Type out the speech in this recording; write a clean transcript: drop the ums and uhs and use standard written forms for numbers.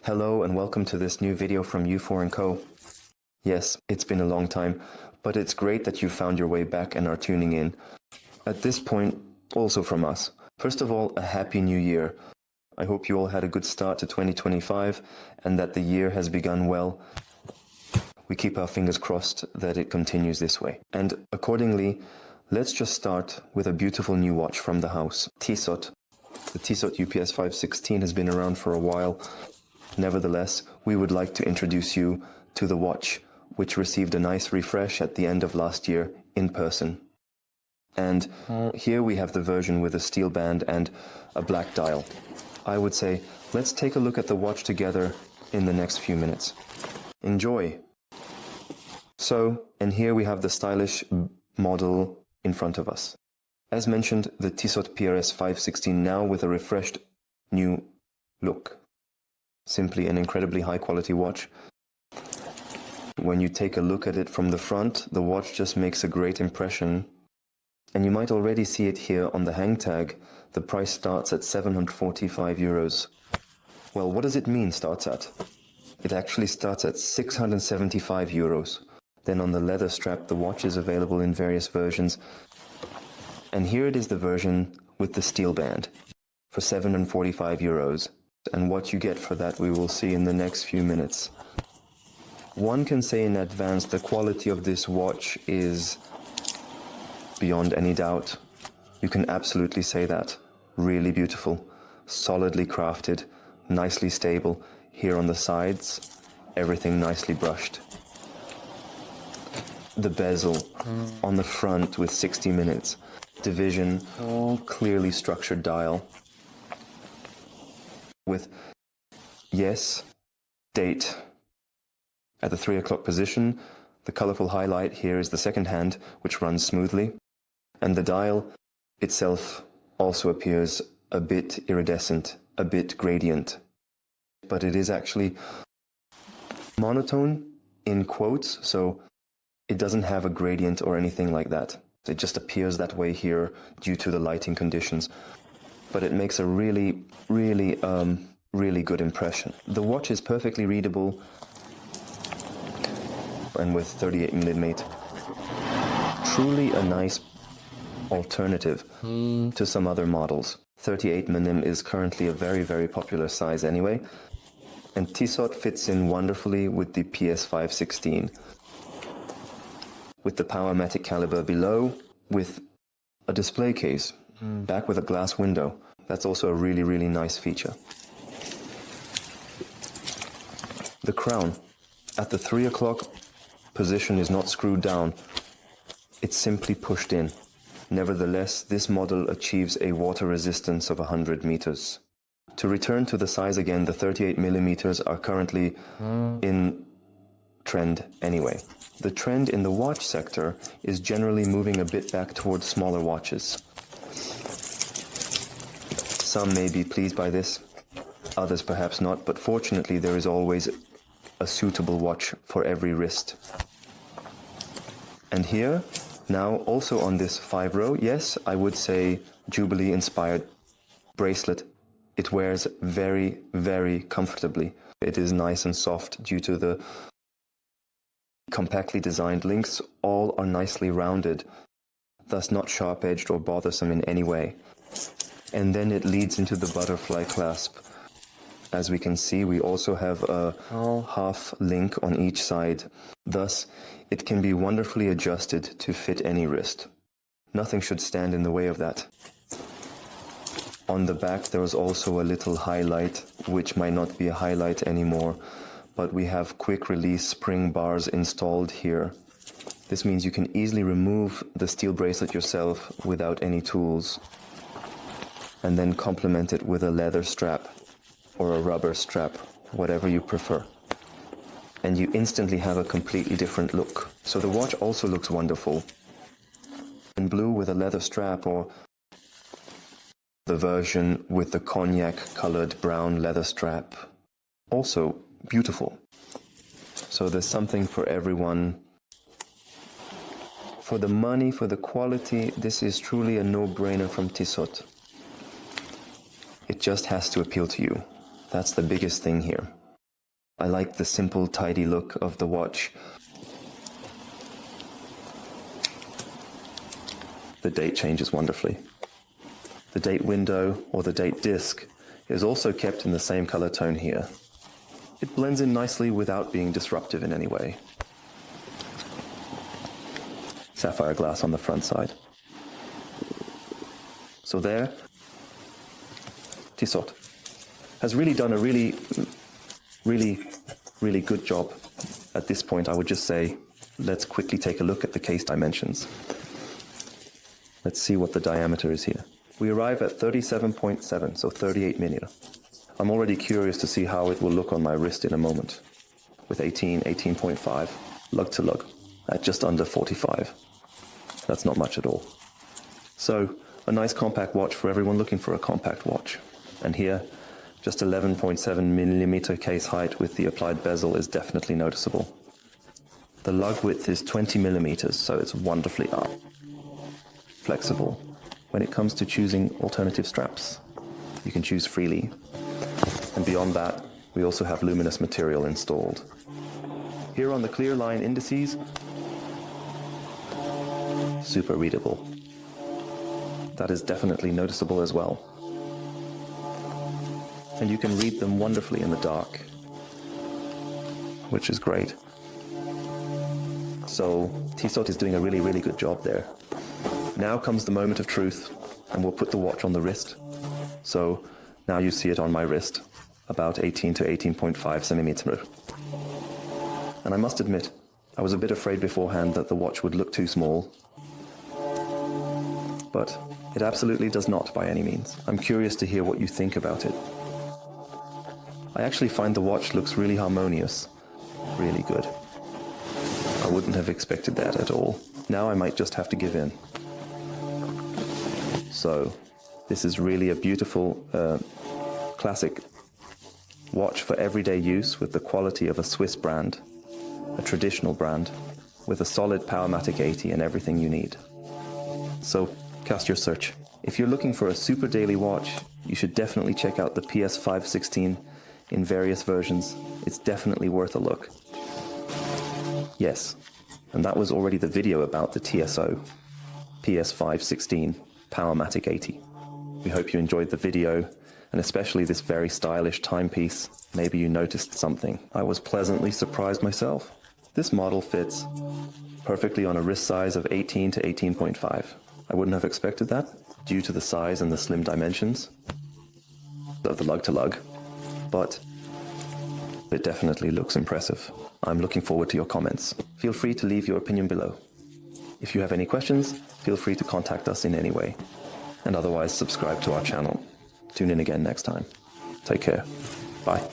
Hello and welcome to this new video from Olfert&Co. Yes, it's been a long time, but it's great that you found your way back and are tuning in. At this point, also from us, first of all, a happy new year. I hope you all had a good start to 2025 and that the year has begun well. We keep our fingers crossed that it continues this way. And accordingly, let's just start with a beautiful new watch from the house, Tissot. The Tissot PR516 has been around for a while. Nevertheless, we would like to introduce you to the watch, which received a nice refresh at the end of last year in person. And here we have the version with a steel band and a black dial. I would say, let's take a look at the watch together in the next few minutes. Enjoy! So, and here we have the stylish model in front of us. As mentioned, the Tissot PR516 now with a refreshed new look. Simply an incredibly high quality watch. When you take a look at it from the front, the watch just makes a great impression. And you might already see it here on the hang tag. The price starts at €745. Well, what does it mean starts at? It actually starts at €675. Then on the leather strap, the watch is available in various versions. And here it is the version with the steel band for €745. And what you get for that we will see in the next few minutes. One can say in advance the quality of this watch is beyond any doubt. You can absolutely say that. Really beautiful, solidly crafted, nicely stable. Here on the sides, everything nicely brushed. The bezel on the front with 60 minutes. Division, clearly structured dial. With yes, date. At the 3 o'clock position, the colorful highlight here is the second hand, which runs smoothly. And the dial itself also appears a bit iridescent, a bit gradient. But it is actually monotone in quotes, so it doesn't have a gradient or anything like that. It just appears that way here due to the lighting conditions. But it makes a really good impression. The watch is perfectly readable and with 38mm. Truly a nice alternative to some other models. 38mm is currently a very popular size anyway. And Tissot fits in wonderfully with the PS516. With the Powermatic caliber below, with a display case. Back with a glass window. That's also a really nice feature. The crown at the 3 o'clock position is not screwed down. It's simply pushed in. Nevertheless, this model achieves a water resistance of 100 meters. To return to the size again, the 38mm are currently in trend anyway. The trend in the watch sector is generally moving a bit back towards smaller watches. Some may be pleased by this, others perhaps not, but fortunately there is always a suitable watch for every wrist. And here, now also on this 5-row, yes, I would say Jubilee-inspired bracelet. It wears very comfortably. It is nice and soft due to the compactly designed links. All are nicely rounded, thus not sharp-edged or bothersome in any way. And then it leads into the butterfly clasp. As we can see, we also have a half link on each side. Thus, it can be wonderfully adjusted to fit any wrist. Nothing should stand in the way of that. On the back, there is also a little highlight, which might not be a highlight anymore, but we have quick release spring bars installed here. This means you can easily remove the steel bracelet yourself without any tools. And then complement it with a leather strap or a rubber strap, whatever you prefer. And you instantly have a completely different look. So the watch also looks wonderful. In blue with a leather strap, or the version with the cognac colored brown leather strap. Also beautiful. So there's something for everyone. For the money, for the quality, this is truly a no-brainer from Tissot. It just has to appeal to you. That's the biggest thing here. I like the simple, tidy look of the watch. The date changes wonderfully. The date window, or the date disc, is also kept in the same color tone here. It blends in nicely without being disruptive in any way. Sapphire glass on the front side. So there, Tissot has really done a really good job. At this point, I would just say, let's quickly take a look at the case dimensions. Let's see what the diameter is here. We arrive at 37.7, so 38 millimeter. I'm already curious to see how it will look on my wrist in a moment. With 18.5, lug to lug, at just under 45. That's not much at all. So, a nice compact watch for everyone looking for a compact watch. And here, just 11.7 millimeter case height with the applied bezel is definitely noticeable. The lug width is 20 millimeters, so it's wonderfully flexible. When it comes to choosing alternative straps, you can choose freely. And beyond that, we also have luminous material installed. Here on the clear line indices, super readable. That is definitely noticeable as well. And you can read them wonderfully in the dark, which is great. So Tissot is doing a really good job there. Now comes the moment of truth, and we'll put the watch on the wrist. So now you see it on my wrist, about 18 to 18.5 centimeter. And I must admit, I was a bit afraid beforehand that the watch would look too small. But it absolutely does not by any means. I'm curious to hear what you think about it. I actually find the watch looks really harmonious, really good. I wouldn't have expected that at all. Now I might just have to give in. So, this is really a beautiful, classic watch for everyday use with the quality of a Swiss brand, a traditional brand, with a solid Powermatic 80 and everything you need. So, cast your search. If you're looking for a super daily watch, you should definitely check out the PS516 in various versions. It's definitely worth a look. Yes, and that was already the video about the TSO PS516 Powermatic 80. We hope you enjoyed the video, and especially this very stylish timepiece. Maybe you noticed something. I was pleasantly surprised myself. This model fits perfectly on a wrist size of 18 to 18.5. I wouldn't have expected that, due to the size and the slim dimensions of the lug-to-lug, but it definitely looks impressive. I'm looking forward to your comments. Feel free to leave your opinion below. If you have any questions, feel free to contact us in any way. And otherwise, subscribe to our channel. Tune in again next time. Take care. Bye.